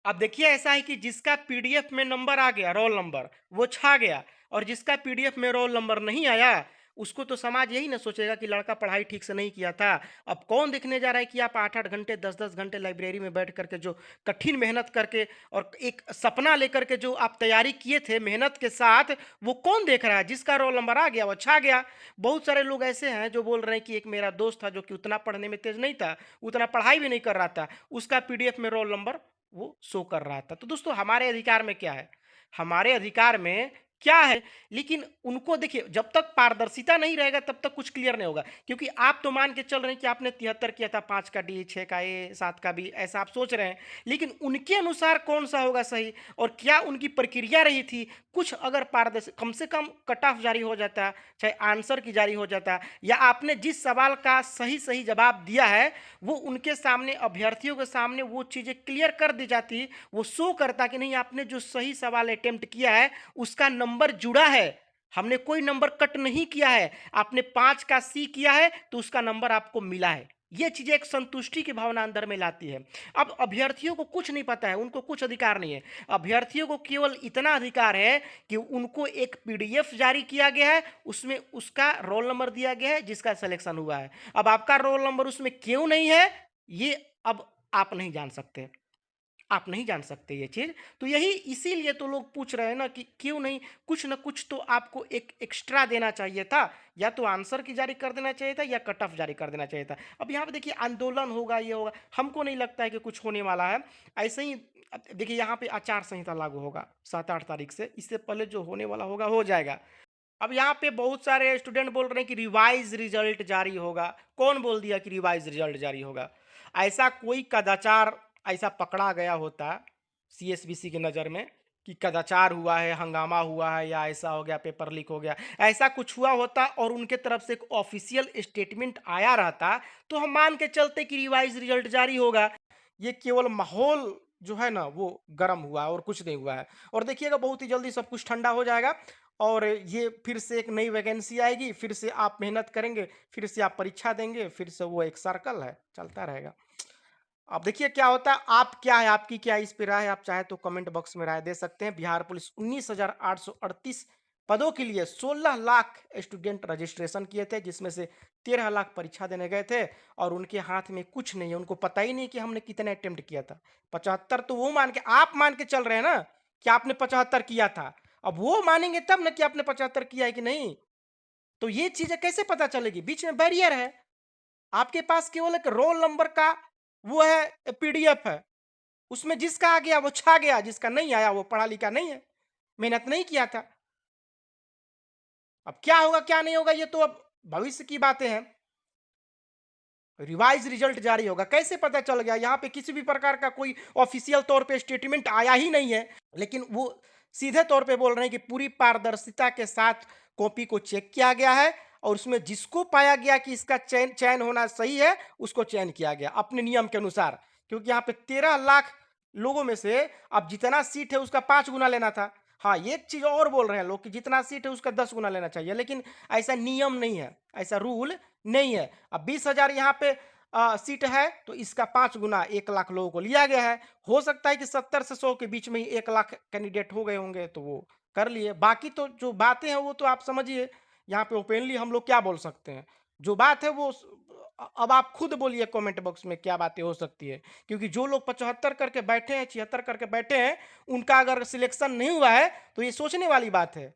अब देखिए ऐसा है कि जिसका पीडीएफ में नंबर आ गया, रोल नंबर, वो छा गया, और जिसका पीडीएफ में रोल नंबर नहीं आया, उसको तो समाज यही ना सोचेगा कि लड़का पढ़ाई ठीक से नहीं किया था। अब कौन देखने जा रहा है कि आप 8-8 घंटे, 10-10 घंटे लाइब्रेरी में बैठ करके जो कठिन मेहनत करके और एक सपना लेकर के जो आप तैयारी किए थे मेहनत के साथ, वो कौन देख रहा है? जिसका रोल नंबर आ गया वो छा गया। बहुत सारे लोग ऐसे हैं जो बोल रहे हैं कि एक मेरा दोस्त था जो कि उतना पढ़ने में तेज नहीं था, उतना पढ़ाई भी नहीं कर रहा था, उसका पीडीएफ में रोल नंबर वो शो कर रहा था। तो दोस्तों हमारे अधिकार में क्या है? हमारे अधिकार में क्या है? लेकिन उनको देखिए, जब तक पारदर्शिता नहीं रहेगा तब तक कुछ क्लियर नहीं होगा। क्योंकि आप तो मान के चल रहे हैं कि आपने 73 किया था, 5 का डी, 6 का ए, 7 का बी, ऐसा आप सोच रहे हैं। लेकिन उनके अनुसार कौन-सा होगा सही और क्या उनकी प्रक्रिया रही थी? कुछ अगर पारदर्शी, कम से कम कट ऑफ जारी हो जाता, चाहे आंसर की जारी हो जाता, या आपने जिस सवाल का सही-सही जवाब दिया है, वो उनके सामने, अभ्यर्थियों के सामने वो चीज़ें क्लियर कर दी जाती, वो शो करता कि नहीं आपने जो सही सवाल अटेम्प्ट किया है उसका नंबर जुड़ा है, हमने कोई नंबर कट नहीं किया है, आपने 5 का सी किया है तो उसका नंबर आपको मिला है। ये चीजें एक संतुष्टि की भावना अंदर में लाती है। अब अभ्यर्थियों को कुछ नहीं पता है, उनको कुछ अधिकार नहीं है। अभ्यर्थियों को केवल इतना अधिकार है कि उनको एक पीडीएफ जारी किया गया है, उसमें उसका रोल नंबर दिया गया है जिसका सिलेक्शन हुआ है। अब आपका रोल नंबर उसमें क्यों नहीं है, ये अब आप नहीं जान सकते, आप नहीं जान सकते ये चीज़। तो यही, इसीलिए तो लोग पूछ रहे हैं ना कि क्यों नहीं, कुछ ना कुछ तो आपको एक एक्स्ट्रा देना चाहिए था, या तो आंसर की जारी कर देना चाहिए था या कट ऑफ जारी कर देना चाहिए था। अब यहाँ पे देखिए आंदोलन होगा, ये होगा, हमको नहीं लगता है कि कुछ होने वाला है। ऐसे ही अब देखिए यहाँ पे आचार संहिता लागू होगा 7-8 तारीख से, इससे पहले जो होने वाला होगा हो जाएगा। अब यहाँ पे बहुत सारे स्टूडेंट बोल रहे हैं कि रिवाइज रिजल्ट जारी होगा। कौन बोल दिया कि रिवाइज रिजल्ट जारी होगा? ऐसा कोई कदाचार ऐसा पकड़ा गया होता सीएसबीसी की नज़र में कि कदाचार हुआ है, हंगामा हुआ है, या ऐसा हो गया, पेपर लीक हो गया, ऐसा कुछ हुआ होता और उनके तरफ से एक ऑफिशियल स्टेटमेंट आया रहता, तो हम मान के चलते कि रिवाइज रिजल्ट जारी होगा। ये केवल माहौल जो है ना वो गर्म हुआ है और कुछ नहीं हुआ है। और देखिएगा बहुत ही जल्दी सब कुछ ठंडा हो जाएगा, और ये फिर से एक नई वैकेंसी आएगी, फिर से आप मेहनत करेंगे, फिर से आप परीक्षा देंगे, फिर से वो एक सर्कल है, चलता रहेगा। अब देखिए क्या होता है, आप क्या है, आपकी क्या इस पे राय है, आप चाहे तो कमेंट बॉक्स में राय दे सकते हैं। बिहार पुलिस 19,838 पदों के लिए 16 लाख स्टूडेंट रजिस्ट्रेशन किए थे, जिसमें से 13 लाख परीक्षा देने गए थे, और उनके हाथ में कुछ नहीं है, उनको पता ही नहीं कि हमने कितने अटेम्प्ट किया था। 75 तो वो मान के, आप मान के चल रहे हैं ना कि आपने 75 किया था, अब वो मानेंगे तब ना कि आपने 75 किया है कि नहीं। तो ये चीजें कैसे पता चलेगी? बीच में बैरियर है। आपके पास केवल एक रोल नंबर का वो है, पीडीएफ है, उसमें जिसका आ गया वो छा गया, जिसका नहीं आया वो पढ़ा लिखा नहीं है, मेहनत नहीं किया था। अब क्या होगा क्या नहीं होगा ये तो अब भविष्य की बातें हैं। रिवाइज रिजल्ट जारी होगा, कैसे पता चल गया? यहाँ पे किसी भी प्रकार का कोई ऑफिशियल तौर पे स्टेटमेंट आया ही नहीं है, लेकिन वो सीधे तौर पे बोल रहे हैं कि पूरी पारदर्शिता के साथ कॉपी को चेक किया गया है, और उसमें जिसको पाया गया कि इसका चयन चयन होना सही है, उसको चयन किया गया अपने नियम के अनुसार। क्योंकि यहाँ पे 13 लाख लोगों में से अब जितना सीट है उसका 5 गुना लेना था। हाँ, एक चीज और बोल रहे हैं लोग कि जितना सीट है उसका 10 गुना लेना चाहिए, लेकिन ऐसा नियम नहीं है, ऐसा रूल नहीं है। अब 20,000 यहाँ पे सीट है, तो इसका 5 गुना 1 लाख लोगों को लिया गया है। हो सकता है कि 70 से 100 के बीच में ही 1 लाख कैंडिडेट हो गए होंगे, तो वो कर लिए। बाकी तो जो बातें हैं वो तो आप समझिए, यहाँ पे ओपनली हम लोग क्या बोल सकते हैं? जो बात है वो अब आप खुद बोलिए कमेंट बॉक्स में क्या बातें हो सकती है। क्योंकि जो लोग 75 करके बैठे हैं, 76 करके बैठे हैं, उनका अगर सिलेक्शन नहीं हुआ है तो ये सोचने वाली बात है।